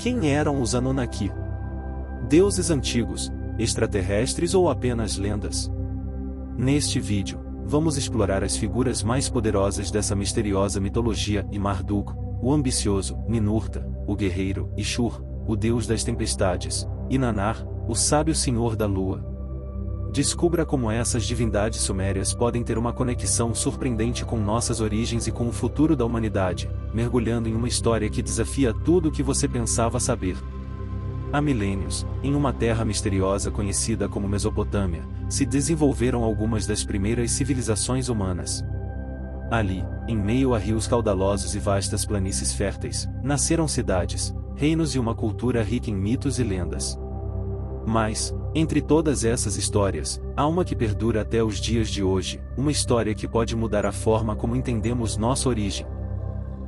Quem eram os Anunnaki? Deuses antigos, extraterrestres ou apenas lendas? Neste vídeo, vamos explorar as figuras mais poderosas dessa misteriosa mitologia e Marduk, o ambicioso, Ninurta, o guerreiro, e Shur, o deus das tempestades, e Nanar, o sábio senhor da lua. Descubra como essas divindades sumérias podem ter uma conexão surpreendente com nossas origens e com o futuro da humanidade, mergulhando em uma história que desafia tudo o que você pensava saber. Há milênios, em uma terra misteriosa conhecida como Mesopotâmia, se desenvolveram algumas das primeiras civilizações humanas. Ali, em meio a rios caudalosos e vastas planícies férteis, nasceram cidades, reinos e uma cultura rica em mitos e lendas. Mas, entre todas essas histórias, há uma que perdura até os dias de hoje, uma história que pode mudar a forma como entendemos nossa origem.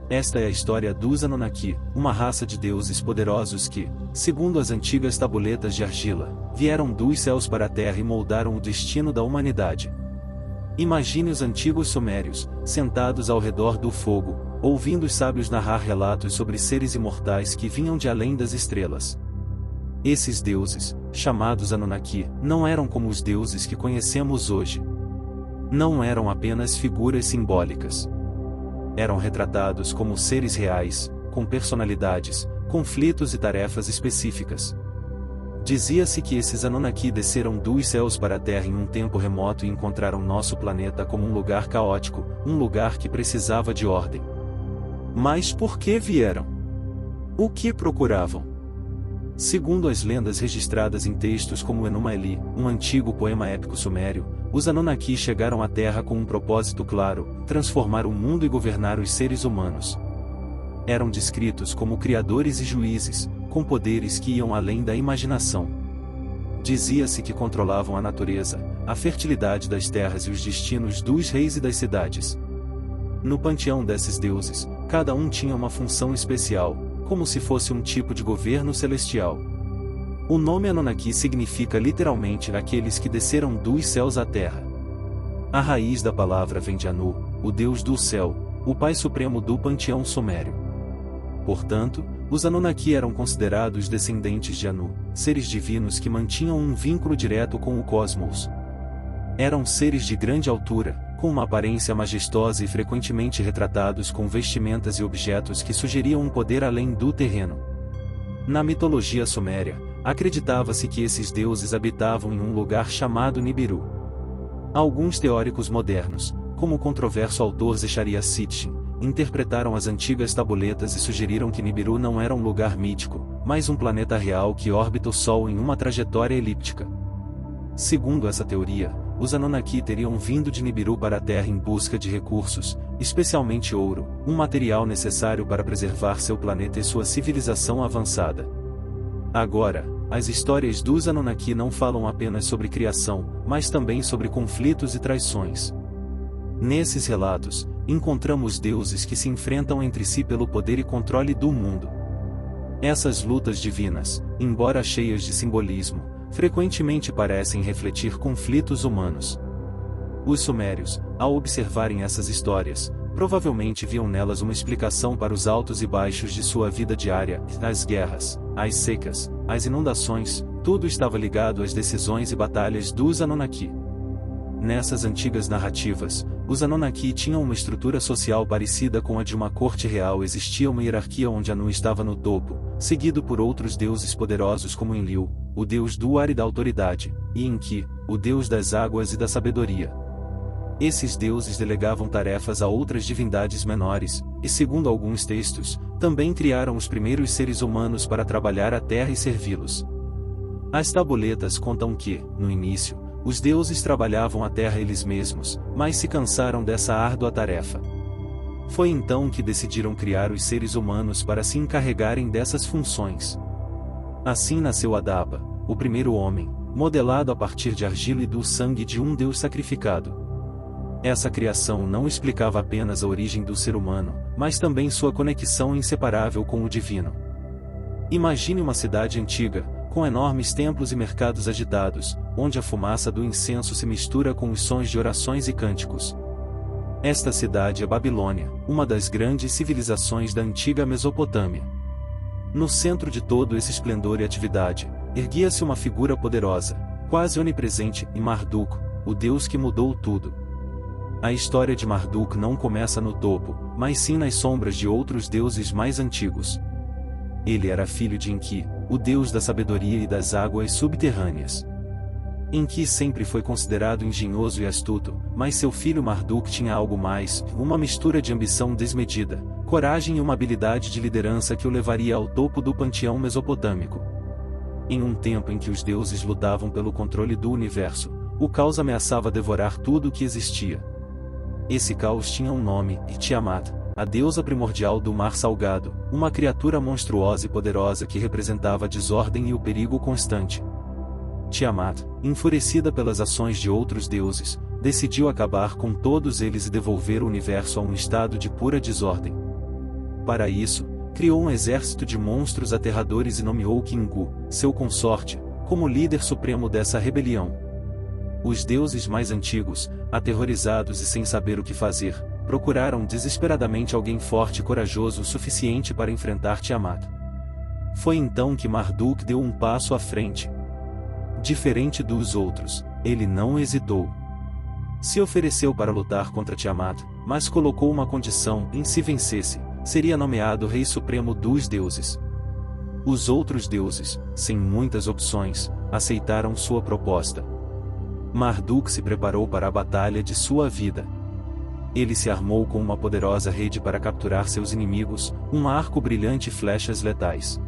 Esta é a história dos Anunnaki, uma raça de deuses poderosos que, segundo as antigas tabuletas de argila, vieram dos céus para a terra e moldaram o destino da humanidade. Imagine os antigos sumérios, sentados ao redor do fogo, ouvindo os sábios narrar relatos sobre seres imortais que vinham de além das estrelas. Esses deuses, chamados Anunnaki, não eram como os deuses que conhecemos hoje. Não eram apenas figuras simbólicas. Eram retratados como seres reais, com personalidades, conflitos e tarefas específicas. Dizia-se que esses Anunnaki desceram dos céus para a Terra em um tempo remoto e encontraram nosso planeta como um lugar caótico, um lugar que precisava de ordem. Mas por que vieram? O que procuravam? Segundo as lendas registradas em textos como Enuma Eli, um antigo poema épico sumério, os Anunnaki chegaram à Terra com um propósito claro: transformar o mundo e governar os seres humanos. Eram descritos como criadores e juízes, com poderes que iam além da imaginação. Dizia-se que controlavam a natureza, a fertilidade das terras e os destinos dos reis e das cidades. No panteão desses deuses, cada um tinha uma função especial, como se fosse um tipo de governo celestial. O nome Anunnaki significa literalmente aqueles que desceram dos céus à terra. A raiz da palavra vem de Anu, o deus do céu, o pai supremo do panteão sumério. Portanto, os Anunnaki eram considerados descendentes de Anu, seres divinos que mantinham um vínculo direto com o cosmos. Eram seres de grande altura, com uma aparência majestosa e frequentemente retratados com vestimentas e objetos que sugeriam um poder além do terreno. Na mitologia suméria, acreditava-se que esses deuses habitavam em um lugar chamado Nibiru. Alguns teóricos modernos, como o controverso autor Zecharia Sitchin, interpretaram as antigas tabuletas e sugeriram que Nibiru não era um lugar mítico, mas um planeta real que orbita o Sol em uma trajetória elíptica. Segundo essa teoria, os Anunnaki teriam vindo de Nibiru para a Terra em busca de recursos, especialmente ouro, um material necessário para preservar seu planeta e sua civilização avançada. Agora, as histórias dos Anunnaki não falam apenas sobre criação, mas também sobre conflitos e traições. Nesses relatos, encontramos deuses que se enfrentam entre si pelo poder e controle do mundo. Essas lutas divinas, embora cheias de simbolismo, frequentemente parecem refletir conflitos humanos. Os sumérios, ao observarem essas histórias, provavelmente viam nelas uma explicação para os altos e baixos de sua vida diária, as guerras, as secas, as inundações, tudo estava ligado às decisões e batalhas dos Anunnaki. Nessas antigas narrativas, os Anunnaki tinham uma estrutura social parecida com a de uma corte real. Existia uma hierarquia onde Anu estava no topo, seguido por outros deuses poderosos como Enlil, o deus do ar e da autoridade, e Enki, o deus das águas e da sabedoria. Esses deuses delegavam tarefas a outras divindades menores, e segundo alguns textos, também criaram os primeiros seres humanos para trabalhar a terra e servi-los. As tabuletas contam que, no início, os deuses trabalhavam a terra eles mesmos, mas se cansaram dessa árdua tarefa. Foi então que decidiram criar os seres humanos para se encarregarem dessas funções. Assim nasceu Adapa, o primeiro homem, modelado a partir de argila e do sangue de um deus sacrificado. Essa criação não explicava apenas a origem do ser humano, mas também sua conexão inseparável com o divino. Imagine uma cidade antiga, com enormes templos e mercados agitados, onde a fumaça do incenso se mistura com os sons de orações e cânticos. Esta cidade é Babilônia, uma das grandes civilizações da antiga Mesopotâmia. No centro de todo esse esplendor e atividade, erguia-se uma figura poderosa, quase onipresente, em Marduk, o deus que mudou tudo. A história de Marduk não começa no topo, mas sim nas sombras de outros deuses mais antigos. Ele era filho de Enki, o deus da sabedoria e das águas subterrâneas. Enki sempre foi considerado engenhoso e astuto, mas seu filho Marduk tinha algo mais, uma mistura de ambição desmedida, coragem e uma habilidade de liderança que o levaria ao topo do panteão mesopotâmico. Em um tempo em que os deuses lutavam pelo controle do universo, o caos ameaçava devorar tudo o que existia. Esse caos tinha um nome, Tiamat, a deusa primordial do mar salgado, uma criatura monstruosa e poderosa que representava a desordem e o perigo constante. Tiamat, enfurecida pelas ações de outros deuses, decidiu acabar com todos eles e devolver o universo a um estado de pura desordem. Para isso, criou um exército de monstros aterradores e nomeou Kingu, seu consorte, como líder supremo dessa rebelião. Os deuses mais antigos, aterrorizados e sem saber o que fazer, procuraram desesperadamente alguém forte e corajoso o suficiente para enfrentar Tiamat. Foi então que Marduk deu um passo à frente. Diferente dos outros, ele não hesitou. Se ofereceu para lutar contra Tiamat, mas colocou uma condição: em se vencesse, seria nomeado Rei Supremo dos Deuses. Os outros deuses, sem muitas opções, aceitaram sua proposta. Marduk se preparou para a batalha de sua vida. Ele se armou com uma poderosa rede para capturar seus inimigos, um arco brilhante e flechas letais.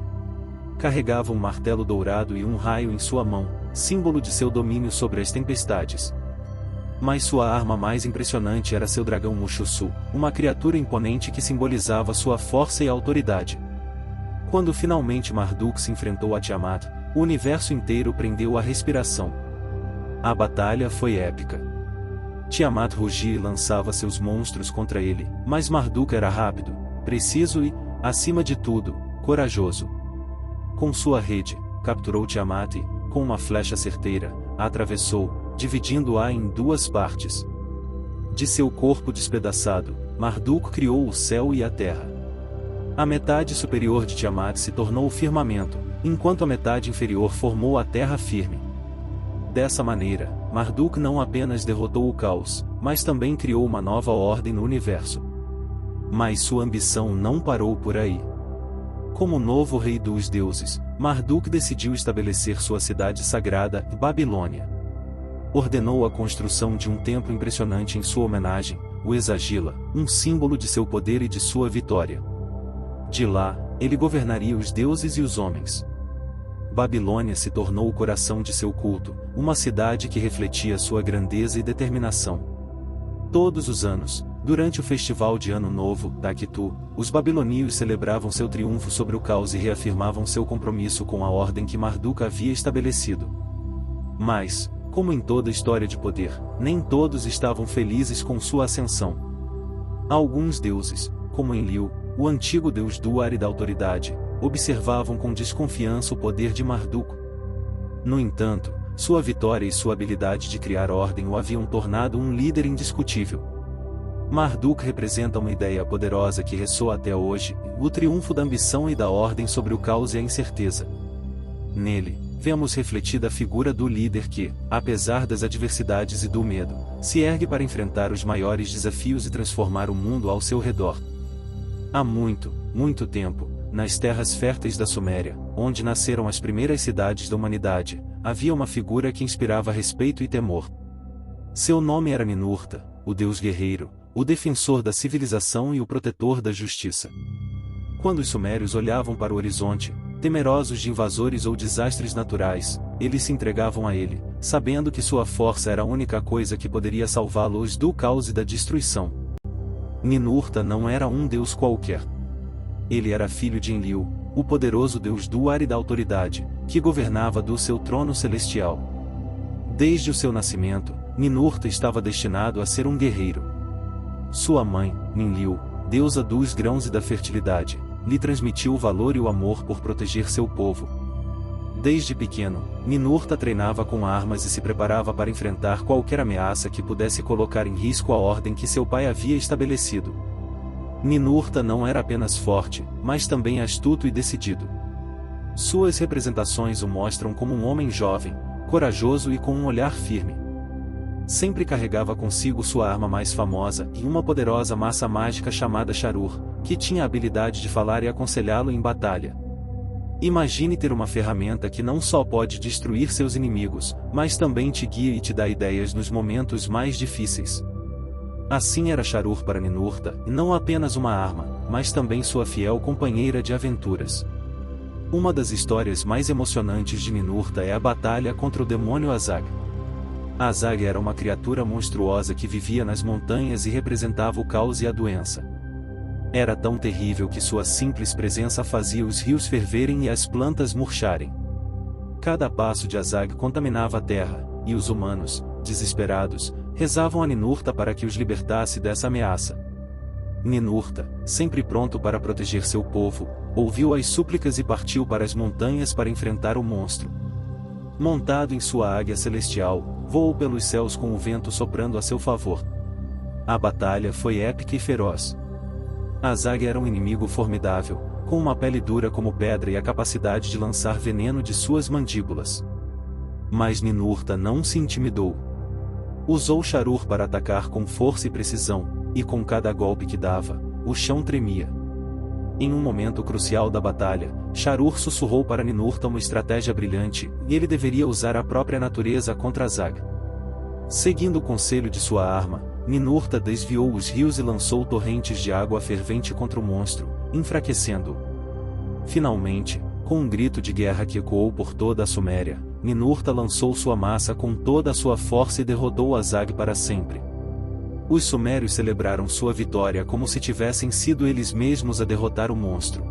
Carregava um martelo dourado e um raio em sua mão, símbolo de seu domínio sobre as tempestades. Mas sua arma mais impressionante era seu dragão Mushussu, uma criatura imponente que simbolizava sua força e autoridade. Quando finalmente Marduk se enfrentou a Tiamat, o universo inteiro prendeu a respiração. A batalha foi épica. Tiamat rugia e lançava seus monstros contra ele, mas Marduk era rápido, preciso e, acima de tudo, corajoso. Com sua rede, capturou Tiamat e, com uma flecha certeira, a atravessou, dividindo-a em duas partes. De seu corpo despedaçado, Marduk criou o céu e a terra. A metade superior de Tiamat se tornou o firmamento, enquanto a metade inferior formou a terra firme. Dessa maneira, Marduk não apenas derrotou o caos, mas também criou uma nova ordem no universo. Mas sua ambição não parou por aí. Como novo rei dos deuses, Marduk decidiu estabelecer sua cidade sagrada, Babilônia. Ordenou a construção de um templo impressionante em sua homenagem, o Exagila, um símbolo de seu poder e de sua vitória. De lá, ele governaria os deuses e os homens. Babilônia se tornou o coração de seu culto, uma cidade que refletia sua grandeza e determinação. Todos os anos, durante o festival de Ano Novo, Taktu, os babilônios celebravam seu triunfo sobre o caos e reafirmavam seu compromisso com a ordem que Marduk havia estabelecido. Mas, como em toda história de poder, nem todos estavam felizes com sua ascensão. Alguns deuses, como Enlil, o antigo deus do ar e da autoridade, observavam com desconfiança o poder de Marduk. No entanto, sua vitória e sua habilidade de criar ordem o haviam tornado um líder indiscutível. Marduk representa uma ideia poderosa que ressoa até hoje, o triunfo da ambição e da ordem sobre o caos e a incerteza. Nele, vemos refletida a figura do líder que, apesar das adversidades e do medo, se ergue para enfrentar os maiores desafios e transformar o mundo ao seu redor. Há muito, muito tempo, nas terras férteis da Suméria, onde nasceram as primeiras cidades da humanidade, havia uma figura que inspirava respeito e temor. Seu nome era Ninurta, o deus guerreiro, o defensor da civilização e o protetor da justiça. Quando os sumérios olhavam para o horizonte, temerosos de invasores ou desastres naturais, eles se entregavam a ele, sabendo que sua força era a única coisa que poderia salvá-los do caos e da destruição. Ninurta não era um deus qualquer. Ele era filho de Enlil, o poderoso deus do ar e da autoridade, que governava do seu trono celestial. Desde o seu nascimento, Ninurta estava destinado a ser um guerreiro. Sua mãe, Ninlil, deusa dos grãos e da fertilidade, lhe transmitiu o valor e o amor por proteger seu povo. Desde pequeno, Ninurta treinava com armas e se preparava para enfrentar qualquer ameaça que pudesse colocar em risco a ordem que seu pai havia estabelecido. Ninurta não era apenas forte, mas também astuto e decidido. Suas representações o mostram como um homem jovem, corajoso e com um olhar firme. Sempre carregava consigo sua arma mais famosa e uma poderosa massa mágica chamada Sharur, que tinha a habilidade de falar e aconselhá-lo em batalha. Imagine ter uma ferramenta que não só pode destruir seus inimigos, mas também te guia e te dá ideias nos momentos mais difíceis. Assim era Sharur para Ninurta, e não apenas uma arma, mas também sua fiel companheira de aventuras. Uma das histórias mais emocionantes de Ninurta é a batalha contra o demônio Azag. Azag era uma criatura monstruosa que vivia nas montanhas e representava o caos e a doença. Era tão terrível que sua simples presença fazia os rios ferverem e as plantas murcharem. Cada passo de Azag contaminava a terra, e os humanos, desesperados, rezavam a Ninurta para que os libertasse dessa ameaça. Ninurta, sempre pronto para proteger seu povo, ouviu as súplicas e partiu para as montanhas para enfrentar o monstro. Montado em sua águia celestial, voou pelos céus com o vento soprando a seu favor. A batalha foi épica e feroz. Azag era um inimigo formidável, com uma pele dura como pedra e a capacidade de lançar veneno de suas mandíbulas. Mas Ninurta não se intimidou. Usou Sharur para atacar com força e precisão, e com cada golpe que dava, o chão tremia. Em um momento crucial da batalha, Sharur sussurrou para Ninurta uma estratégia brilhante, e ele deveria usar a própria natureza contra Azag. Seguindo o conselho de sua arma, Ninurta desviou os rios e lançou torrentes de água fervente contra o monstro, enfraquecendo-o. Finalmente, com um grito de guerra que ecoou por toda a Suméria, Ninurta lançou sua massa com toda a sua força e derrotou Azag para sempre. Os sumérios celebraram sua vitória como se tivessem sido eles mesmos a derrotar o monstro.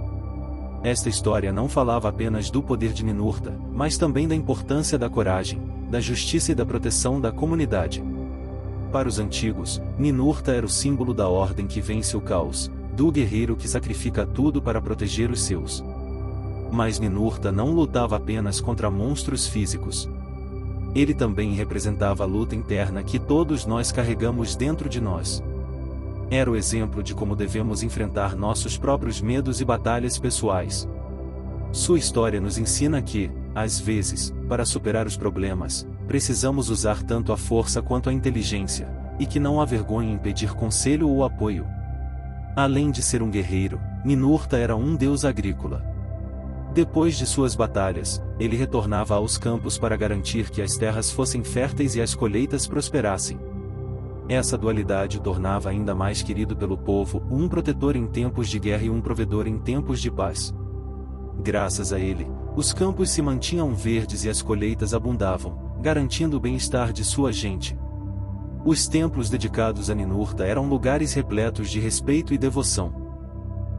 Esta história não falava apenas do poder de Ninurta, mas também da importância da coragem, da justiça e da proteção da comunidade. Para os antigos, Ninurta era o símbolo da ordem que vence o caos, do guerreiro que sacrifica tudo para proteger os seus. Mas Ninurta não lutava apenas contra monstros físicos. Ele também representava a luta interna que todos nós carregamos dentro de nós. Era o exemplo de como devemos enfrentar nossos próprios medos e batalhas pessoais. Sua história nos ensina que, às vezes, para superar os problemas, precisamos usar tanto a força quanto a inteligência, e que não há vergonha em pedir conselho ou apoio. Além de ser um guerreiro, Ninurta era um deus agrícola. Depois de suas batalhas, ele retornava aos campos para garantir que as terras fossem férteis e as colheitas prosperassem. Essa dualidade o tornava ainda mais querido pelo povo, um protetor em tempos de guerra e um provedor em tempos de paz. Graças a ele, os campos se mantinham verdes e as colheitas abundavam, garantindo o bem-estar de sua gente. Os templos dedicados a Ninurta eram lugares repletos de respeito e devoção.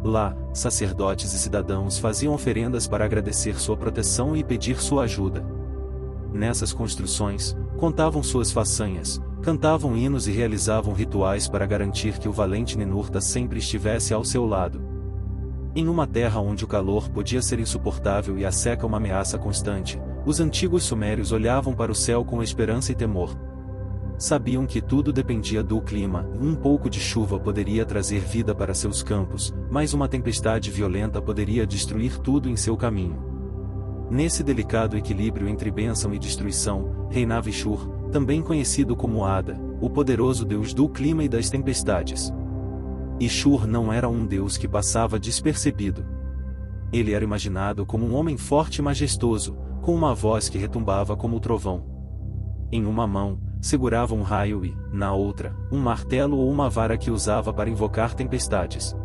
Lá, sacerdotes e cidadãos faziam oferendas para agradecer sua proteção e pedir sua ajuda. Nessas construções, contavam suas façanhas, cantavam hinos e realizavam rituais para garantir que o valente Ninurta sempre estivesse ao seu lado. Em uma terra onde o calor podia ser insuportável e a seca uma ameaça constante, os antigos sumérios olhavam para o céu com esperança e temor. Sabiam que tudo dependia do clima, e um pouco de chuva poderia trazer vida para seus campos, mas uma tempestade violenta poderia destruir tudo em seu caminho. Nesse delicado equilíbrio entre bênção e destruição, reinava Ishur, também conhecido como Ada, o poderoso deus do clima e das tempestades. Ishur não era um deus que passava despercebido. Ele era imaginado como um homem forte e majestoso, com uma voz que retumbava como o trovão. Em uma mão, segurava um raio e, na outra, um martelo ou uma vara que usava para invocar tempestades.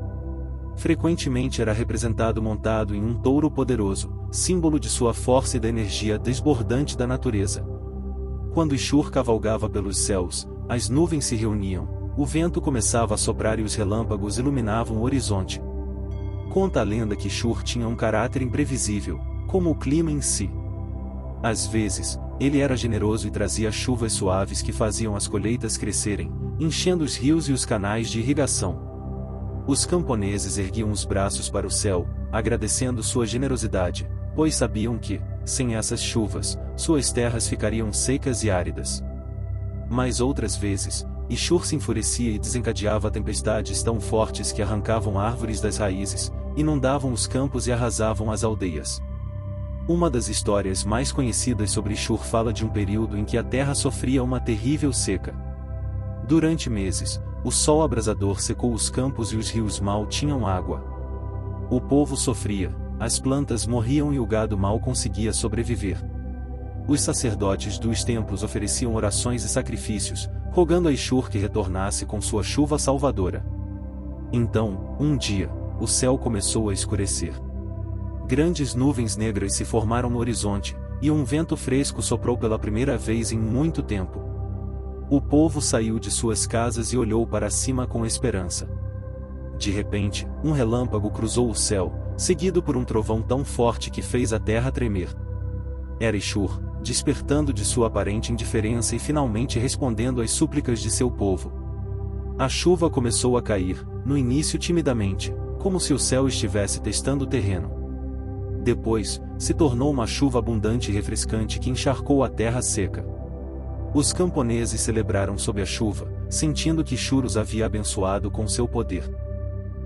Frequentemente era representado montado em um touro poderoso, símbolo de sua força e da energia desbordante da natureza. Quando Ishur cavalgava pelos céus, as nuvens se reuniam, o vento começava a soprar e os relâmpagos iluminavam o horizonte. Conta a lenda que Ishur tinha um caráter imprevisível, como o clima em si. Às vezes, ele era generoso e trazia chuvas suaves que faziam as colheitas crescerem, enchendo os rios e os canais de irrigação. Os camponeses erguiam os braços para o céu, agradecendo sua generosidade, pois sabiam que, sem essas chuvas, suas terras ficariam secas e áridas. Mas outras vezes, Ishur se enfurecia e desencadeava tempestades tão fortes que arrancavam árvores das raízes, inundavam os campos e arrasavam as aldeias. Uma das histórias mais conhecidas sobre Shur fala de um período em que a terra sofria uma terrível seca. Durante meses, o sol abrasador secou os campos e os rios mal tinham água. O povo sofria, as plantas morriam e o gado mal conseguia sobreviver. Os sacerdotes dos templos ofereciam orações e sacrifícios, rogando a Shur que retornasse com sua chuva salvadora. Então, um dia, o céu começou a escurecer. Grandes nuvens negras se formaram no horizonte, e um vento fresco soprou pela primeira vez em muito tempo. O povo saiu de suas casas e olhou para cima com esperança. De repente, um relâmpago cruzou o céu, seguido por um trovão tão forte que fez a terra tremer. Era Shur, despertando de sua aparente indiferença e finalmente respondendo às súplicas de seu povo. A chuva começou a cair, no início timidamente, como se o céu estivesse testando o terreno. Depois, se tornou uma chuva abundante e refrescante que encharcou a terra seca. Os camponeses celebraram sob a chuva, sentindo que Shur os havia abençoado com seu poder.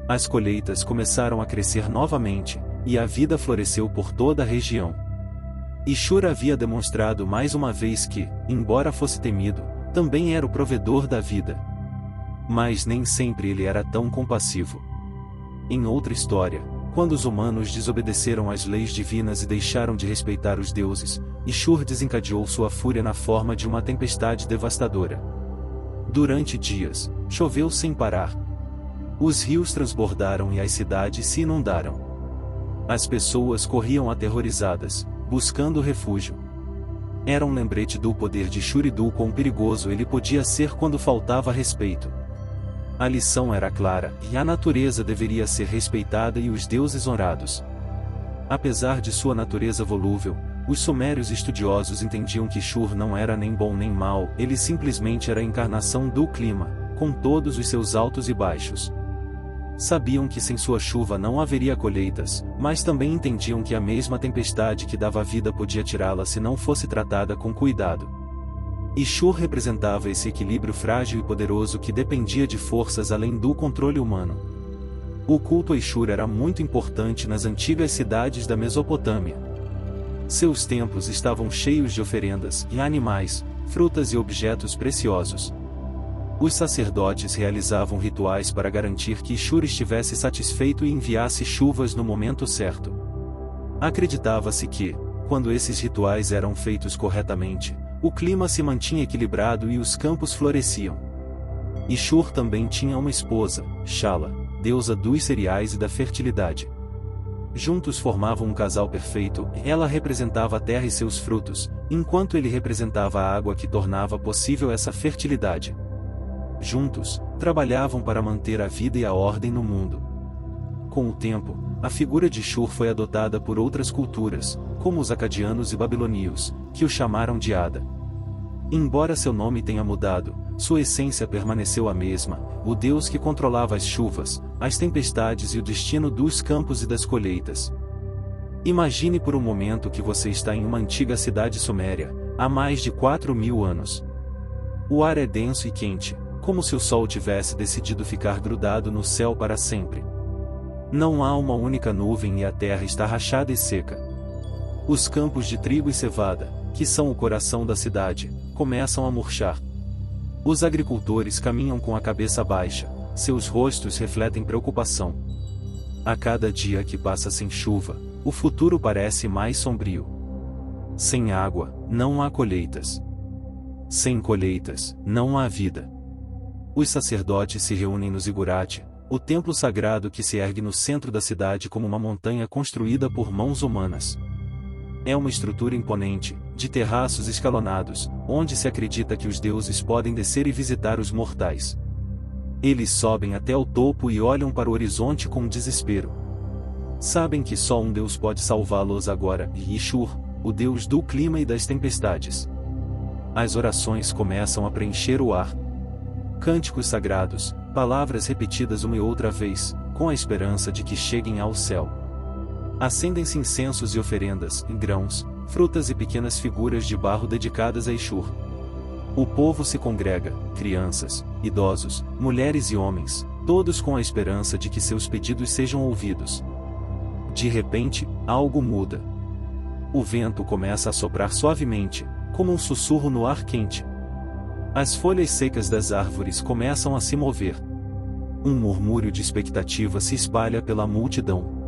As colheitas começaram a crescer novamente, e a vida floresceu por toda a região. E Shur havia demonstrado mais uma vez que, embora fosse temido, também era o provedor da vida. Mas nem sempre ele era tão compassivo. Em outra história, quando os humanos desobedeceram às leis divinas e deixaram de respeitar os deuses, Shur desencadeou sua fúria na forma de uma tempestade devastadora. Durante dias, choveu sem parar. Os rios transbordaram e as cidades se inundaram. As pessoas corriam aterrorizadas, buscando refúgio. Era um lembrete do poder de Shur e do quão perigoso ele podia ser quando faltava respeito. A lição era clara, e a natureza deveria ser respeitada e os deuses honrados. Apesar de sua natureza volúvel, os sumérios estudiosos entendiam que Shur não era nem bom nem mau, ele simplesmente era a encarnação do clima, com todos os seus altos e baixos. Sabiam que sem sua chuva não haveria colheitas, mas também entendiam que a mesma tempestade que dava vida podia tirá-la se não fosse tratada com cuidado. Shur representava esse equilíbrio frágil e poderoso que dependia de forças além do controle humano. O culto a Shur era muito importante nas antigas cidades da Mesopotâmia. Seus templos estavam cheios de oferendas e animais, frutas e objetos preciosos. Os sacerdotes realizavam rituais para garantir que Shur estivesse satisfeito e enviasse chuvas no momento certo. Acreditava-se que, quando esses rituais eram feitos corretamente, o clima se mantinha equilibrado e os campos floresciam. Shur também tinha uma esposa, Shala, deusa dos cereais e da fertilidade. Juntos formavam um casal perfeito, ela representava a terra e seus frutos, enquanto ele representava a água que tornava possível essa fertilidade. Juntos, trabalhavam para manter a vida e a ordem no mundo. Com o tempo, a figura de Shur foi adotada por outras culturas, como os acadianos e babilônios, que o chamaram de Ada. Embora seu nome tenha mudado, sua essência permaneceu a mesma, o deus que controlava as chuvas, as tempestades e o destino dos campos e das colheitas. Imagine por um momento que você está em uma antiga cidade suméria, há mais de 4.000 anos. O ar é denso e quente, como se o sol tivesse decidido ficar grudado no céu para sempre. Não há uma única nuvem e a terra está rachada e seca. Os campos de trigo e cevada, que são o coração da cidade, começam a murchar. Os agricultores caminham com a cabeça baixa, seus rostos refletem preocupação. A cada dia que passa sem chuva, o futuro parece mais sombrio. Sem água, não há colheitas. Sem colheitas, não há vida. Os sacerdotes se reúnem no zigurate, o templo sagrado que se ergue no centro da cidade como uma montanha construída por mãos humanas. É uma estrutura imponente, de terraços escalonados, onde se acredita que os deuses podem descer e visitar os mortais. Eles sobem até o topo e olham para o horizonte com desespero. Sabem que só um Deus pode salvá-los agora, e Shur, o Deus do clima e das tempestades. As orações começam a preencher o ar. Cânticos sagrados, palavras repetidas uma e outra vez, com a esperança de que cheguem ao céu. Acendem-se incensos e oferendas, grãos, frutas e pequenas figuras de barro dedicadas a Shur. O povo se congrega, crianças, idosos, mulheres e homens, todos com a esperança de que seus pedidos sejam ouvidos. De repente, algo muda. O vento começa a soprar suavemente, como um sussurro no ar quente. As folhas secas das árvores começam a se mover. Um murmúrio de expectativa se espalha pela multidão.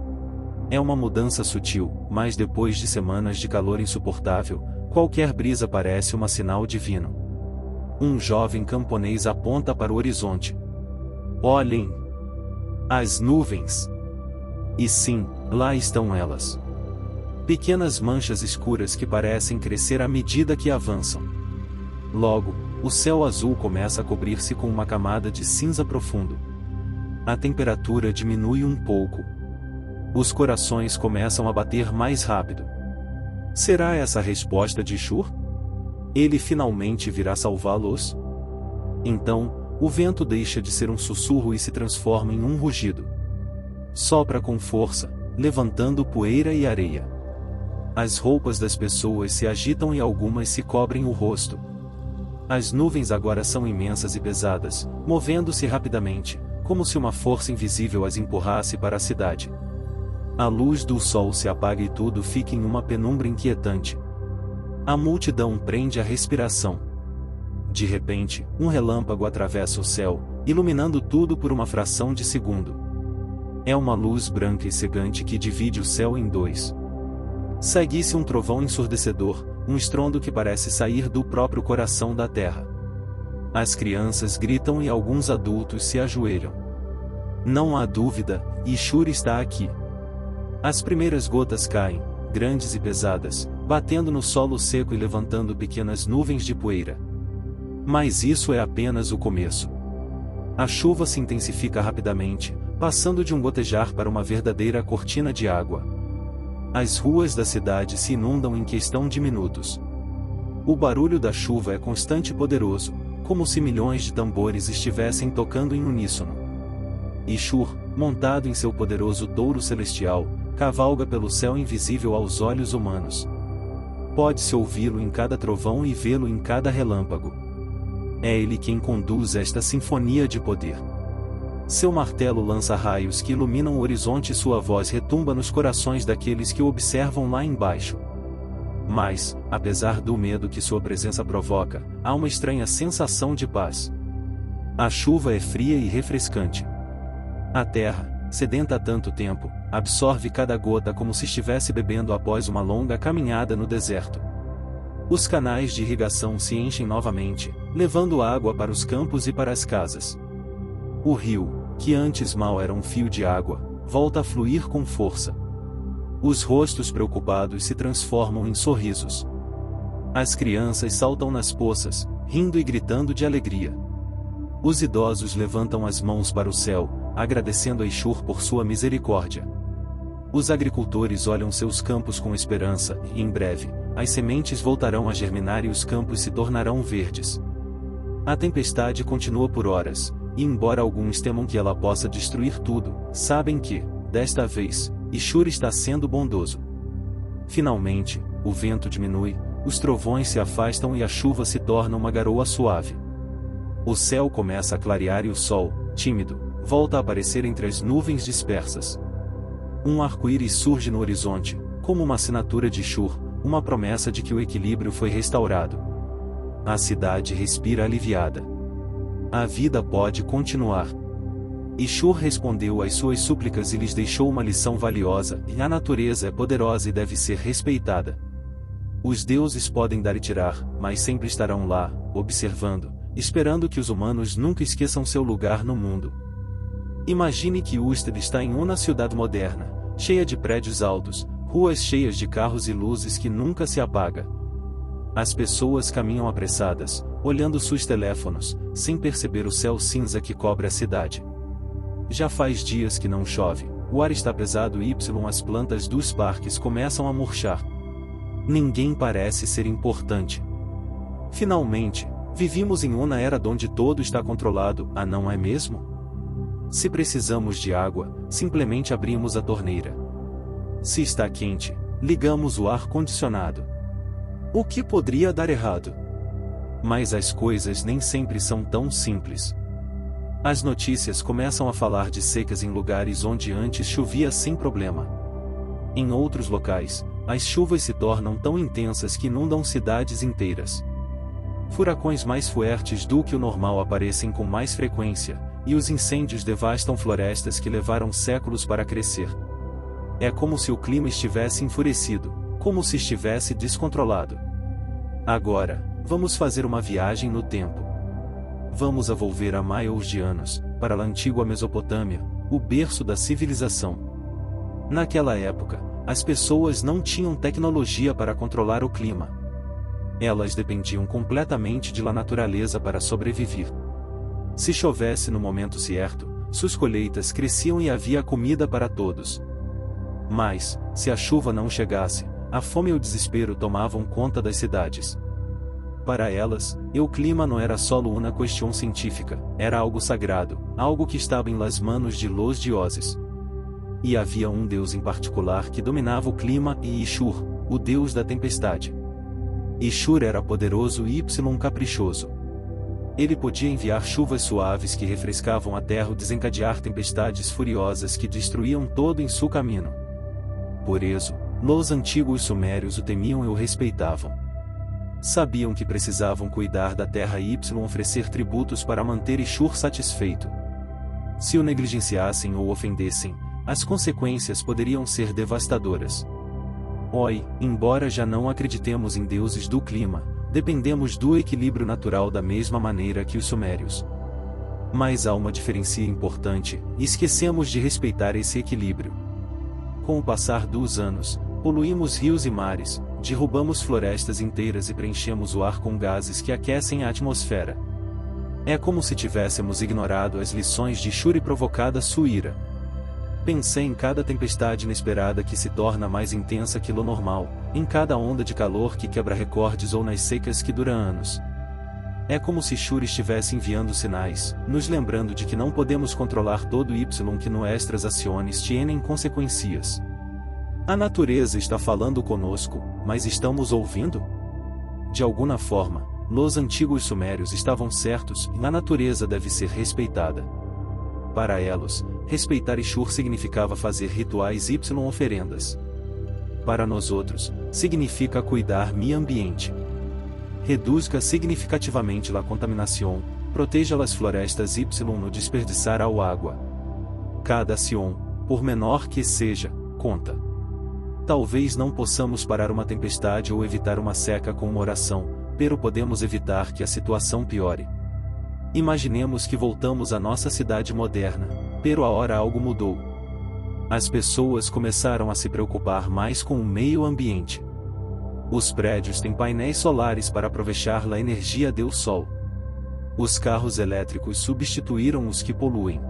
É uma mudança sutil, mas depois de semanas de calor insuportável, qualquer brisa parece um sinal divino. Um jovem camponês aponta para o horizonte. Olhem! As nuvens! E sim, lá estão elas. Pequenas manchas escuras que parecem crescer à medida que avançam. Logo, o céu azul começa a cobrir-se com uma camada de cinza profundo. A temperatura diminui um pouco. Os corações começam a bater mais rápido. Será essa a resposta de Shur? Ele finalmente virá salvá-los? Então, o vento deixa de ser um sussurro e se transforma em um rugido. Sopra com força, levantando poeira e areia. As roupas das pessoas se agitam e algumas se cobrem o rosto. As nuvens agora são imensas e pesadas, movendo-se rapidamente, como se uma força invisível as empurrasse para a cidade. A luz do sol se apaga e tudo fica em uma penumbra inquietante. A multidão prende a respiração. De repente, um relâmpago atravessa o céu, iluminando tudo por uma fração de segundo. É uma luz branca e cegante que divide o céu em dois. Segue-se um trovão ensurdecedor, um estrondo que parece sair do próprio coração da terra. As crianças gritam e alguns adultos se ajoelham. Não há dúvida, Shur está aqui. As primeiras gotas caem, grandes e pesadas, batendo no solo seco e levantando pequenas nuvens de poeira. Mas isso é apenas o começo. A chuva se intensifica rapidamente, passando de um gotejar para uma verdadeira cortina de água. As ruas da cidade se inundam em questão de minutos. O barulho da chuva é constante e poderoso, como se milhões de tambores estivessem tocando em uníssono. Shur, montado em seu poderoso touro celestial, cavalga pelo céu invisível aos olhos humanos. Pode-se ouvi-lo em cada trovão e vê-lo em cada relâmpago. É ele quem conduz esta sinfonia de poder. Seu martelo lança raios que iluminam o horizonte e sua voz retumba nos corações daqueles que o observam lá embaixo. Mas, apesar do medo que sua presença provoca, há uma estranha sensação de paz. A chuva é fria e refrescante. A terra, sedenta há tanto tempo, absorve cada gota como se estivesse bebendo após uma longa caminhada no deserto. Os canais de irrigação se enchem novamente, levando água para os campos e para as casas. O rio, que antes mal era um fio de água, volta a fluir com força. Os rostos preocupados se transformam em sorrisos. As crianças saltam nas poças, rindo e gritando de alegria. Os idosos levantam as mãos para o céu, agradecendo a Shur por sua misericórdia. Os agricultores olham seus campos com esperança, e em breve, as sementes voltarão a germinar e os campos se tornarão verdes. A tempestade continua por horas, e embora alguns temam que ela possa destruir tudo, sabem que, desta vez, Shur está sendo bondoso. Finalmente, o vento diminui, os trovões se afastam e a chuva se torna uma garoa suave. O céu começa a clarear e o sol, tímido, volta a aparecer entre as nuvens dispersas. Um arco-íris surge no horizonte, como uma assinatura de Shur, uma promessa de que o equilíbrio foi restaurado. A cidade respira aliviada. A vida pode continuar. Shur respondeu às suas súplicas e lhes deixou uma lição valiosa, e a natureza é poderosa e deve ser respeitada. Os deuses podem dar e tirar, mas sempre estarão lá, observando, esperando que os humanos nunca esqueçam seu lugar no mundo. Imagine que Usted está em uma cidade moderna, cheia de prédios altos, ruas cheias de carros e luzes que nunca se apagam. As pessoas caminham apressadas, olhando seus teléfonos, sem perceber o céu cinza que cobre a cidade. Já faz dias que não chove, o ar está pesado e as plantas dos parques começam a murchar. Ninguém parece ser importante. Finalmente, vivimos em uma era onde todo está controlado, não é mesmo? Se precisamos de água, simplesmente abrimos a torneira. Se está quente, ligamos o ar-condicionado. O que poderia dar errado? Mas as coisas nem sempre são tão simples. As notícias começam a falar de secas em lugares onde antes chovia sem problema. Em outros locais, as chuvas se tornam tão intensas que inundam cidades inteiras. Furacões mais fortes do que o normal aparecem com mais frequência, e os incêndios devastam florestas que levaram séculos para crescer. É como se o clima estivesse enfurecido, como se estivesse descontrolado. Agora, vamos fazer uma viagem no tempo. Vamos a volver a milhares de anos, para a antiga Mesopotâmia, o berço da civilização. Naquela época, as pessoas não tinham tecnologia para controlar o clima. Elas dependiam completamente da natureza para sobreviver. Se chovesse no momento certo, suas colheitas cresciam e havia comida para todos. Mas, se a chuva não chegasse, a fome e o desespero tomavam conta das cidades. Para elas, o clima não era só uma questão científica, era algo sagrado, algo que estava em las manos de los dioses. E havia um deus em particular que dominava o clima, e Ishur, o deus da tempestade. Ishur era poderoso e caprichoso. Ele podia enviar chuvas suaves que refrescavam a terra ou desencadear tempestades furiosas que destruíam todo em seu caminho. Por isso, os antigos sumérios o temiam e o respeitavam. Sabiam que precisavam cuidar da terra e oferecer tributos para manter Ishur satisfeito. Se o negligenciassem ou ofendessem, as consequências poderiam ser devastadoras. Embora já não acreditemos em deuses do clima, dependemos do equilíbrio natural da mesma maneira que os sumérios. Mas há uma diferença importante, e esquecemos de respeitar esse equilíbrio. Com o passar dos anos, poluímos rios e mares, derrubamos florestas inteiras e preenchemos o ar com gases que aquecem a atmosfera. É como se tivéssemos ignorado as lições de Ishur e provocado sua ira. Pensei em cada tempestade inesperada que se torna mais intensa que o normal, em cada onda de calor que quebra recordes ou nas secas que duram anos. É como se Ishur estivesse enviando sinais, nos lembrando de que não podemos controlar todo que nuestras ações tienen consequências. A natureza está falando conosco, mas estamos ouvindo? De alguma forma, os antigos sumérios estavam certos, e a natureza deve ser respeitada. Para eles, respeitar Ishur significava fazer rituais e oferendas. Para nós outros, significa cuidar do ambiente. Reduzca significativamente a contaminação, proteja as florestas e no desperdiçar a água. Cada ação, por menor que seja, conta. Talvez não possamos parar uma tempestade ou evitar uma seca com uma oração, pero podemos evitar que a situação piore. Imaginemos que voltamos à nossa cidade moderna, pero agora algo mudou. As pessoas começaram a se preocupar mais com o meio ambiente. Os prédios têm painéis solares para aproveitar a energia do sol. Os carros elétricos substituíram os que poluem.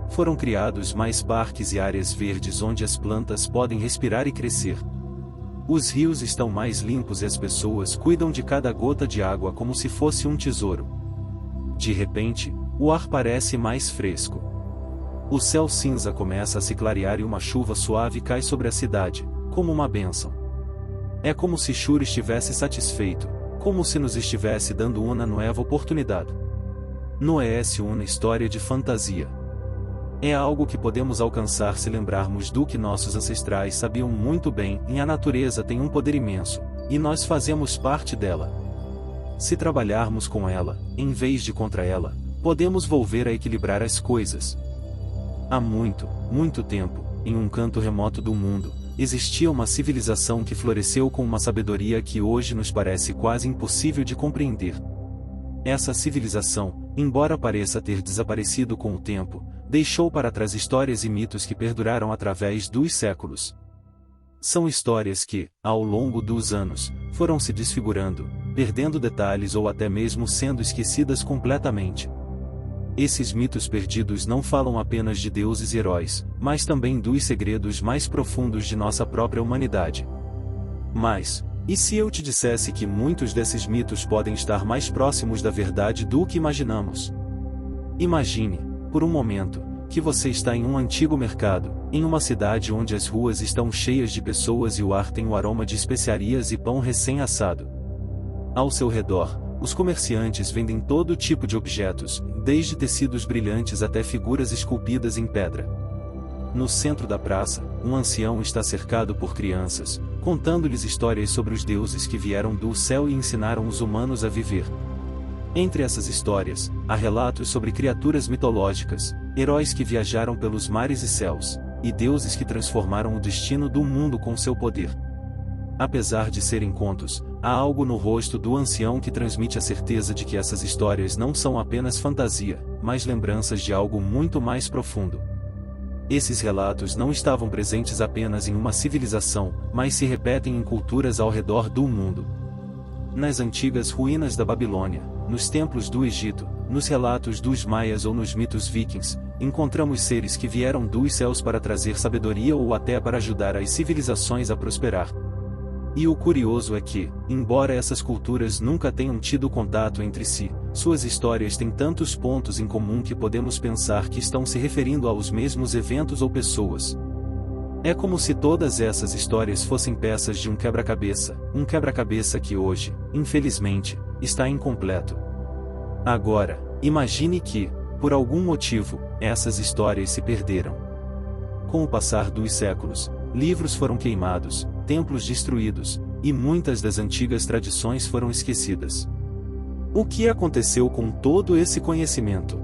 Foram criados mais parques e áreas verdes onde as plantas podem respirar e crescer. Os rios estão mais limpos e as pessoas cuidam de cada gota de água como se fosse um tesouro. De repente, o ar parece mais fresco. O céu cinza começa a se clarear e uma chuva suave cai sobre a cidade, como uma bênção. É como se Ishur estivesse satisfeito, como se nos estivesse dando uma nova oportunidade. Não é uma história de fantasia. É algo que podemos alcançar se lembrarmos do que nossos ancestrais sabiam muito bem, e a natureza tem um poder imenso, e nós fazemos parte dela. Se trabalharmos com ela, em vez de contra ela, podemos volver a equilibrar as coisas. Há muito, muito tempo, em um canto remoto do mundo, existia uma civilização que floresceu com uma sabedoria que hoje nos parece quase impossível de compreender. Essa civilização, embora pareça ter desaparecido com o tempo, deixou para trás histórias e mitos que perduraram através dos séculos. São histórias que, ao longo dos anos, foram se desfigurando, perdendo detalhes ou até mesmo sendo esquecidas completamente. Esses mitos perdidos não falam apenas de deuses e heróis, mas também dos segredos mais profundos de nossa própria humanidade. Mas, e se eu te dissesse que muitos desses mitos podem estar mais próximos da verdade do que imaginamos? Imagine, por um momento, que você está em um antigo mercado, em uma cidade onde as ruas estão cheias de pessoas e o ar tem o aroma de especiarias e pão recém-assado. Ao seu redor, os comerciantes vendem todo tipo de objetos, desde tecidos brilhantes até figuras esculpidas em pedra. No centro da praça, um ancião está cercado por crianças, contando-lhes histórias sobre os deuses que vieram do céu e ensinaram os humanos a viver. Entre essas histórias, há relatos sobre criaturas mitológicas, heróis que viajaram pelos mares e céus, e deuses que transformaram o destino do mundo com seu poder. Apesar de serem contos, há algo no rosto do ancião que transmite a certeza de que essas histórias não são apenas fantasia, mas lembranças de algo muito mais profundo. Esses relatos não estavam presentes apenas em uma civilização, mas se repetem em culturas ao redor do mundo. Nas antigas ruínas da Babilônia, nos templos do Egito, nos relatos dos maias ou nos mitos vikings, encontramos seres que vieram dos céus para trazer sabedoria ou até para ajudar as civilizações a prosperar. E o curioso é que, embora essas culturas nunca tenham tido contato entre si, suas histórias têm tantos pontos em comum que podemos pensar que estão se referindo aos mesmos eventos ou pessoas. É como se todas essas histórias fossem peças de um quebra-cabeça que hoje, infelizmente, está incompleto. Agora, imagine que, por algum motivo, essas histórias se perderam. Com o passar dos séculos, livros foram queimados, templos destruídos, e muitas das antigas tradições foram esquecidas. O que aconteceu com todo esse conhecimento?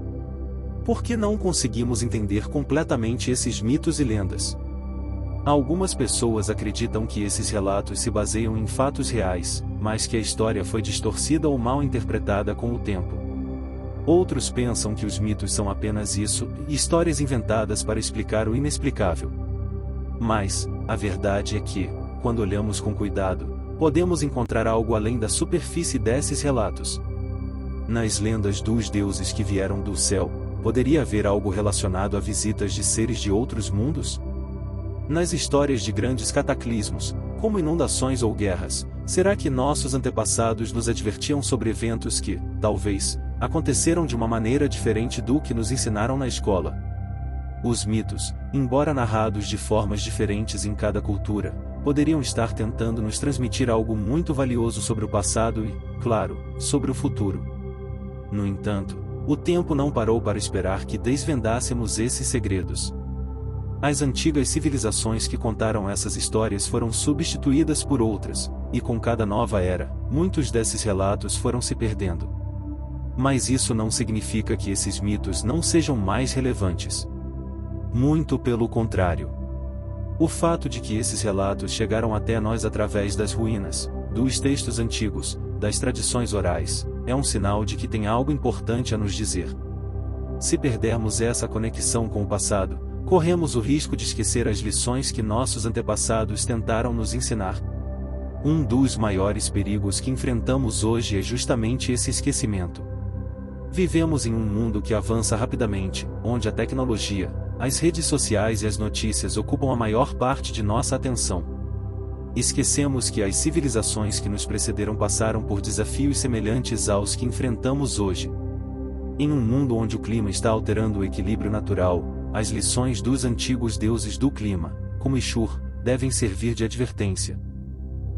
Por que não conseguimos entender completamente esses mitos e lendas? Algumas pessoas acreditam que esses relatos se baseiam em fatos reais, mas que a história foi distorcida ou mal interpretada com o tempo. Outros pensam que os mitos são apenas isso, histórias inventadas para explicar o inexplicável. Mas, a verdade é que, quando olhamos com cuidado, podemos encontrar algo além da superfície desses relatos. Nas lendas dos deuses que vieram do céu, poderia haver algo relacionado a visitas de seres de outros mundos? Nas histórias de grandes cataclismos, como inundações ou guerras, será que nossos antepassados nos advertiam sobre eventos que, talvez, aconteceram de uma maneira diferente do que nos ensinaram na escola? Os mitos, embora narrados de formas diferentes em cada cultura, poderiam estar tentando nos transmitir algo muito valioso sobre o passado e, claro, sobre o futuro. No entanto, o tempo não parou para esperar que desvendássemos esses segredos. As antigas civilizações que contaram essas histórias foram substituídas por outras, e com cada nova era, muitos desses relatos foram se perdendo. Mas isso não significa que esses mitos não sejam mais relevantes. Muito pelo contrário. O fato de que esses relatos chegaram até nós através das ruínas, dos textos antigos, das tradições orais, é um sinal de que tem algo importante a nos dizer. Se perdermos essa conexão com o passado, corremos o risco de esquecer as lições que nossos antepassados tentaram nos ensinar. Um dos maiores perigos que enfrentamos hoje é justamente esse esquecimento. Vivemos em um mundo que avança rapidamente, onde a tecnologia, as redes sociais e as notícias ocupam a maior parte de nossa atenção. Esquecemos que as civilizações que nos precederam passaram por desafios semelhantes aos que enfrentamos hoje. Em um mundo onde o clima está alterando o equilíbrio natural, as lições dos antigos deuses do clima, como Ishur, devem servir de advertência.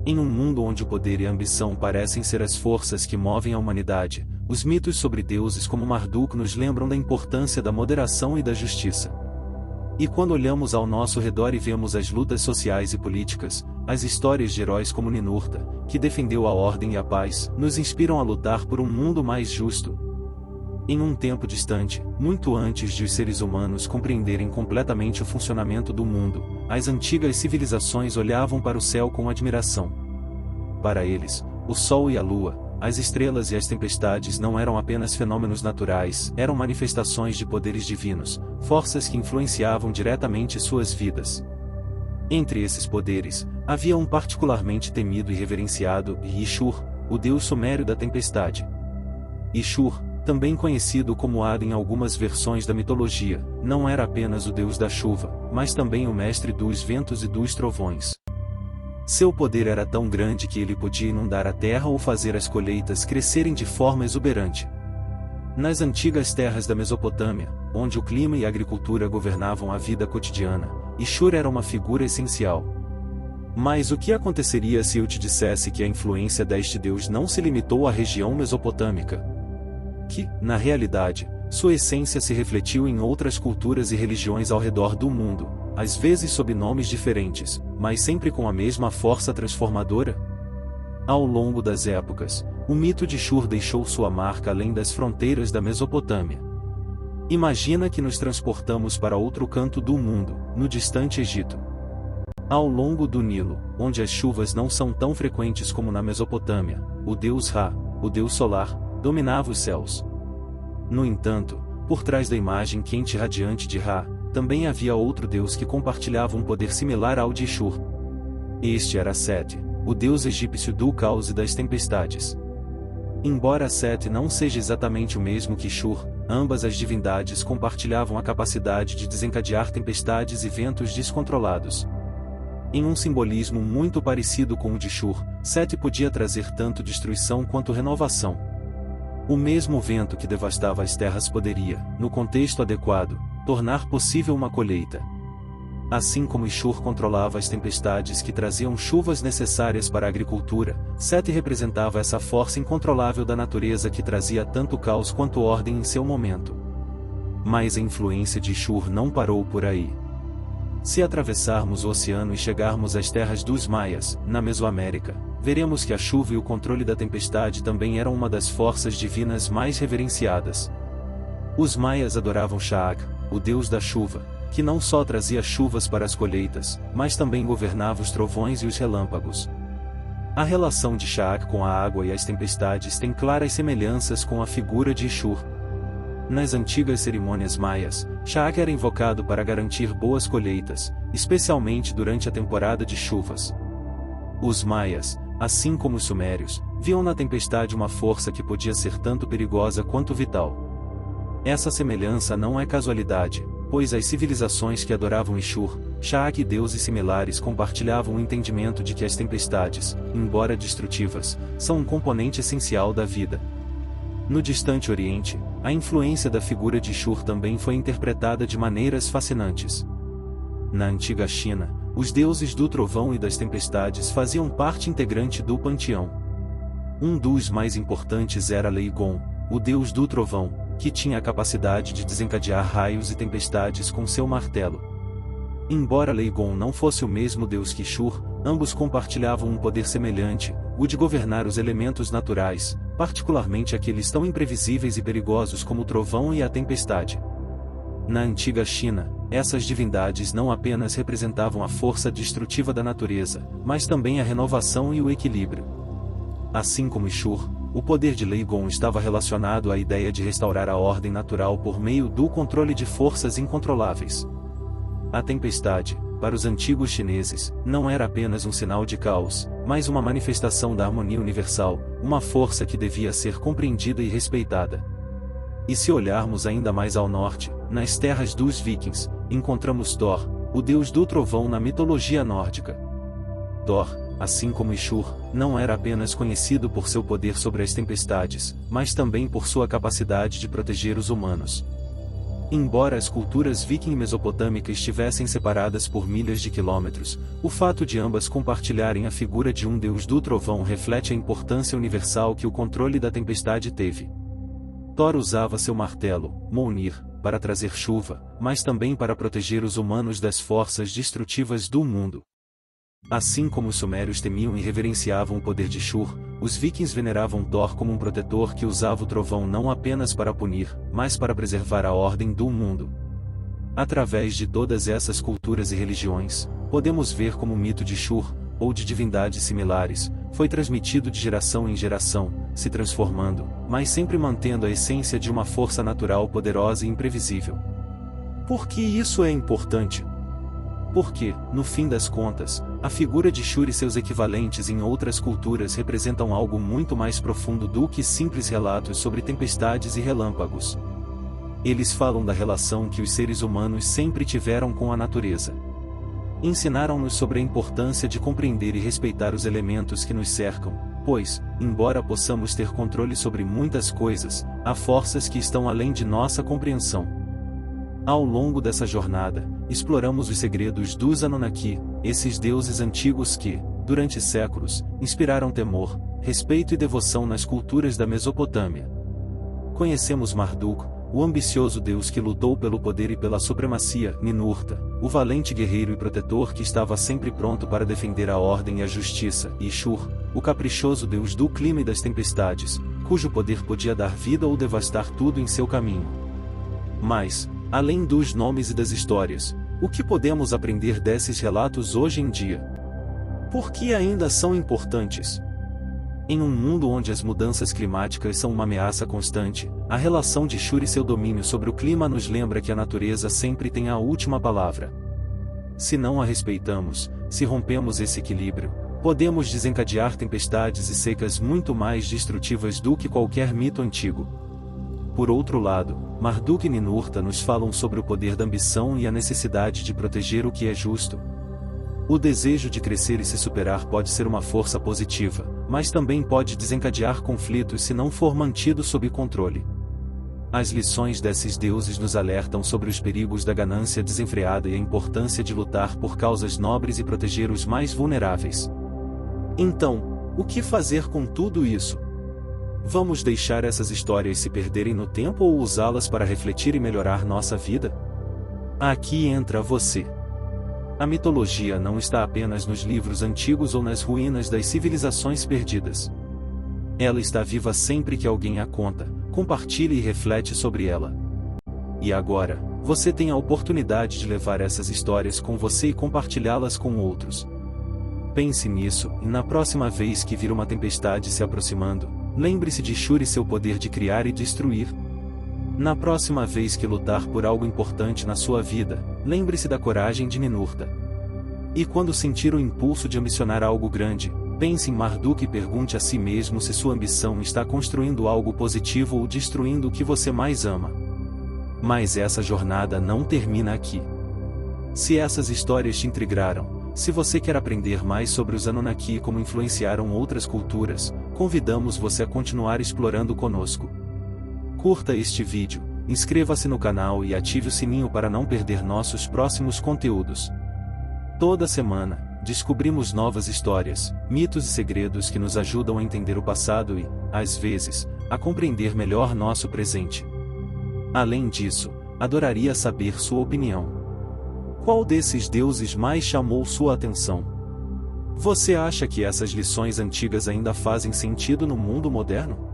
Em um mundo onde o poder e a ambição parecem ser as forças que movem a humanidade, os mitos sobre deuses como Marduk nos lembram da importância da moderação e da justiça. E quando olhamos ao nosso redor e vemos as lutas sociais e políticas, as histórias de heróis como Ninurta, que defendeu a ordem e a paz, nos inspiram a lutar por um mundo mais justo. Em um tempo distante, muito antes de os seres humanos compreenderem completamente o funcionamento do mundo, as antigas civilizações olhavam para o céu com admiração. Para eles, o sol e a lua, as estrelas e as tempestades não eram apenas fenômenos naturais, eram manifestações de poderes divinos, forças que influenciavam diretamente suas vidas. Entre esses poderes, havia um particularmente temido e reverenciado, Ishur, o deus sumério da tempestade. Ishur, também conhecido como Ad em algumas versões da mitologia, não era apenas o deus da chuva, mas também o mestre dos ventos e dos trovões. Seu poder era tão grande que ele podia inundar a terra ou fazer as colheitas crescerem de forma exuberante. Nas antigas terras da Mesopotâmia, onde o clima e a agricultura governavam a vida cotidiana, Ishur era uma figura essencial. Mas o que aconteceria se eu te dissesse que a influência deste deus não se limitou à região mesopotâmica? Que, na realidade, sua essência se refletiu em outras culturas e religiões ao redor do mundo, às vezes sob nomes diferentes, mas sempre com a mesma força transformadora? Ao longo das épocas, o mito de Shur deixou sua marca além das fronteiras da Mesopotâmia. Imagina que nos transportamos para outro canto do mundo, no distante Egito. Ao longo do Nilo, onde as chuvas não são tão frequentes como na Mesopotâmia, o deus Ra, o deus solar, dominava os céus. No entanto, por trás da imagem quente e radiante de Ra, também havia outro deus que compartilhava um poder similar ao de Shur. Este era Sete, o deus egípcio do caos e das tempestades. Embora Sete não seja exatamente o mesmo que Shur, ambas as divindades compartilhavam a capacidade de desencadear tempestades e ventos descontrolados. Em um simbolismo muito parecido com o de Shur, Sete podia trazer tanto destruição quanto renovação. O mesmo vento que devastava as terras poderia, no contexto adequado, tornar possível uma colheita. Assim como Shur controlava as tempestades que traziam chuvas necessárias para a agricultura, Sete representava essa força incontrolável da natureza que trazia tanto caos quanto ordem em seu momento. Mas a influência de Shur não parou por aí. Se atravessarmos o oceano e chegarmos às terras dos Maias, na Mesoamérica, veremos que a chuva e o controle da tempestade também eram uma das forças divinas mais reverenciadas. Os Maias adoravam Sha'ak, o deus da chuva, que não só trazia chuvas para as colheitas, mas também governava os trovões e os relâmpagos. A relação de Sha'ak com a água e as tempestades tem claras semelhanças com a figura de Shur. Nas antigas cerimônias maias, Sha'ak era invocado para garantir boas colheitas, especialmente durante a temporada de chuvas. Os maias, assim como os sumérios, viam na tempestade uma força que podia ser tanto perigosa quanto vital. Essa semelhança não é casualidade, pois as civilizações que adoravam Ishur, Sha'ak e deuses similares compartilhavam o entendimento de que as tempestades, embora destrutivas, são um componente essencial da vida. No distante Oriente, a influência da figura de Shur também foi interpretada de maneiras fascinantes. Na antiga China, os deuses do trovão e das tempestades faziam parte integrante do panteão. Um dos mais importantes era Leigon, o deus do trovão, que tinha a capacidade de desencadear raios e tempestades com seu martelo. Embora Leigon não fosse o mesmo deus que Shur, ambos compartilhavam um poder semelhante, o de governar os elementos naturais, particularmente aqueles tão imprevisíveis e perigosos como o trovão e a tempestade. Na antiga China, essas divindades não apenas representavam a força destrutiva da natureza, mas também a renovação e o equilíbrio. Assim como Ishur, o poder de Leigon estava relacionado à ideia de restaurar a ordem natural por meio do controle de forças incontroláveis. A tempestade, para os antigos chineses, não era apenas um sinal de caos, mas uma manifestação da harmonia universal, uma força que devia ser compreendida e respeitada. E se olharmos ainda mais ao norte, nas terras dos vikings, encontramos Thor, o deus do trovão na mitologia nórdica. Thor, assim como Ishur, não era apenas conhecido por seu poder sobre as tempestades, mas também por sua capacidade de proteger os humanos. Embora as culturas viking e mesopotâmica estivessem separadas por milhas de quilômetros, o fato de ambas compartilharem a figura de um deus do trovão reflete a importância universal que o controle da tempestade teve. Thor usava seu martelo, Mjolnir, para trazer chuva, mas também para proteger os humanos das forças destrutivas do mundo. Assim como os sumérios temiam e reverenciavam o poder de Shur, os vikings veneravam Thor como um protetor que usava o trovão não apenas para punir, mas para preservar a ordem do mundo. Através de todas essas culturas e religiões, podemos ver como o mito de Shur, ou de divindades similares, foi transmitido de geração em geração, se transformando, mas sempre mantendo a essência de uma força natural poderosa e imprevisível. Por que isso é importante? Porque, no fim das contas, a figura de Shur e seus equivalentes em outras culturas representam algo muito mais profundo do que simples relatos sobre tempestades e relâmpagos. Eles falam da relação que os seres humanos sempre tiveram com a natureza. Ensinaram-nos sobre a importância de compreender e respeitar os elementos que nos cercam, pois, embora possamos ter controle sobre muitas coisas, há forças que estão além de nossa compreensão. Ao longo dessa jornada, exploramos os segredos dos Anunnaki, esses deuses antigos que, durante séculos, inspiraram temor, respeito e devoção nas culturas da Mesopotâmia. Conhecemos Marduk, o ambicioso deus que lutou pelo poder e pela supremacia, Ninurta, o valente guerreiro e protetor que estava sempre pronto para defender a ordem e a justiça, e Shur, o caprichoso deus do clima e das tempestades, cujo poder podia dar vida ou devastar tudo em seu caminho. Mas, além dos nomes e das histórias, o que podemos aprender desses relatos hoje em dia? Por que ainda são importantes? Em um mundo onde as mudanças climáticas são uma ameaça constante, a relação de Shur e seu domínio sobre o clima nos lembra que a natureza sempre tem a última palavra. Se não a respeitamos, se rompemos esse equilíbrio, podemos desencadear tempestades e secas muito mais destrutivas do que qualquer mito antigo. Por outro lado, Marduk e Ninurta nos falam sobre o poder da ambição e a necessidade de proteger o que é justo. O desejo de crescer e se superar pode ser uma força positiva, mas também pode desencadear conflitos se não for mantido sob controle. As lições desses deuses nos alertam sobre os perigos da ganância desenfreada e a importância de lutar por causas nobres e proteger os mais vulneráveis. Então, o que fazer com tudo isso? Vamos deixar essas histórias se perderem no tempo ou usá-las para refletir e melhorar nossa vida? Aqui entra você. A mitologia não está apenas nos livros antigos ou nas ruínas das civilizações perdidas. Ela está viva sempre que alguém a conta, compartilha e reflete sobre ela. E agora, você tem a oportunidade de levar essas histórias com você e compartilhá-las com outros. Pense nisso, e na próxima vez que vir uma tempestade se aproximando, lembre-se de Shur e seu poder de criar e destruir. Na próxima vez que lutar por algo importante na sua vida, lembre-se da coragem de Ninurta. E quando sentir o impulso de ambicionar algo grande, pense em Marduk e pergunte a si mesmo se sua ambição está construindo algo positivo ou destruindo o que você mais ama. Mas essa jornada não termina aqui. Se essas histórias te intrigaram, se você quer aprender mais sobre os Anunnaki e como influenciaram outras culturas, convidamos você a continuar explorando conosco. Curta este vídeo, inscreva-se no canal e ative o sininho para não perder nossos próximos conteúdos. Toda semana, descobrimos novas histórias, mitos e segredos que nos ajudam a entender o passado e, às vezes, a compreender melhor nosso presente. Além disso, adoraria saber sua opinião. Qual desses deuses mais chamou sua atenção? Você acha que essas lições antigas ainda fazem sentido no mundo moderno?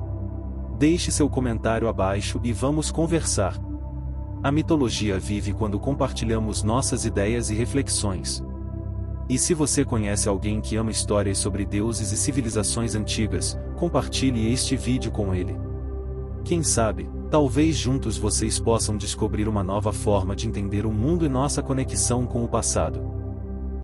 Deixe seu comentário abaixo e vamos conversar. A mitologia vive quando compartilhamos nossas ideias e reflexões. E se você conhece alguém que ama histórias sobre deuses e civilizações antigas, compartilhe este vídeo com ele. Quem sabe, talvez juntos vocês possam descobrir uma nova forma de entender o mundo e nossa conexão com o passado.